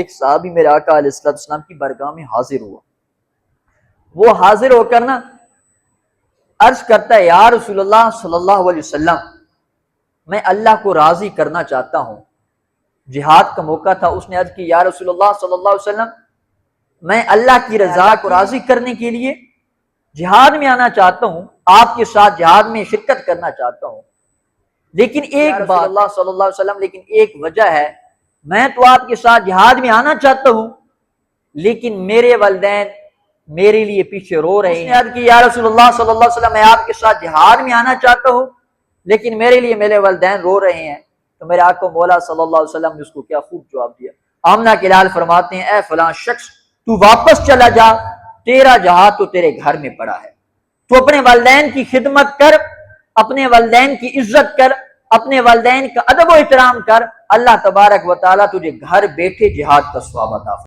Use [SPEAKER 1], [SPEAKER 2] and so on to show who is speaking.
[SPEAKER 1] ایک صحابی میرے آقا علیہ السلام کی بارگاہ میں حاضر ہوا. وہ حاضر ہو کر نا عرض کرتا ہے یا رسول اللہ صلی اللہ علیہ وسلم میں اللہ کو راضی کرنا چاہتا ہوں. جہاد کا موقع تھا. اس نے عرض کی یا رسول اللہ صلی اللہ علیہ وسلم میں اللہ کی رضا کو راضی کرنے کے لیے جہاد میں آنا چاہتا ہوں, آپ کے ساتھ جہاد میں شرکت کرنا چاہتا ہوں, لیکن ایک بات اللہ صلی اللہ علیہ وسلم لیکن ایک وجہ ہے, میں تو آپ کے ساتھ جہاد میں آنا چاہتا ہوں لیکن میرے والدین میرے لیے پیچھے رو رہے ہیں. کہ یا رسول اللہ صلی اللہ علیہ وسلم میں آپ کے ساتھ جہاد میں آنا چاہتا ہوں لیکن میرے لیے میرے والدین رو رہے ہیں. تو میرے آقا مولا صلی اللہ علیہ وسلم نے اس کو کیا خوب جواب دیا. آمنہ کے لال فرماتے ہیں اے فلاں شخص تو واپس چلا جا, تیرا جہاد تو تیرے گھر میں پڑا ہے. تو اپنے والدین کی خدمت کر, اپنے والدین کی عزت کر, اپنے والدین کا ادب و احترام کر, اللہ تبارک و تعالیٰ تجھے گھر بیٹھے جہاد کا ثواب عطا فرمائے.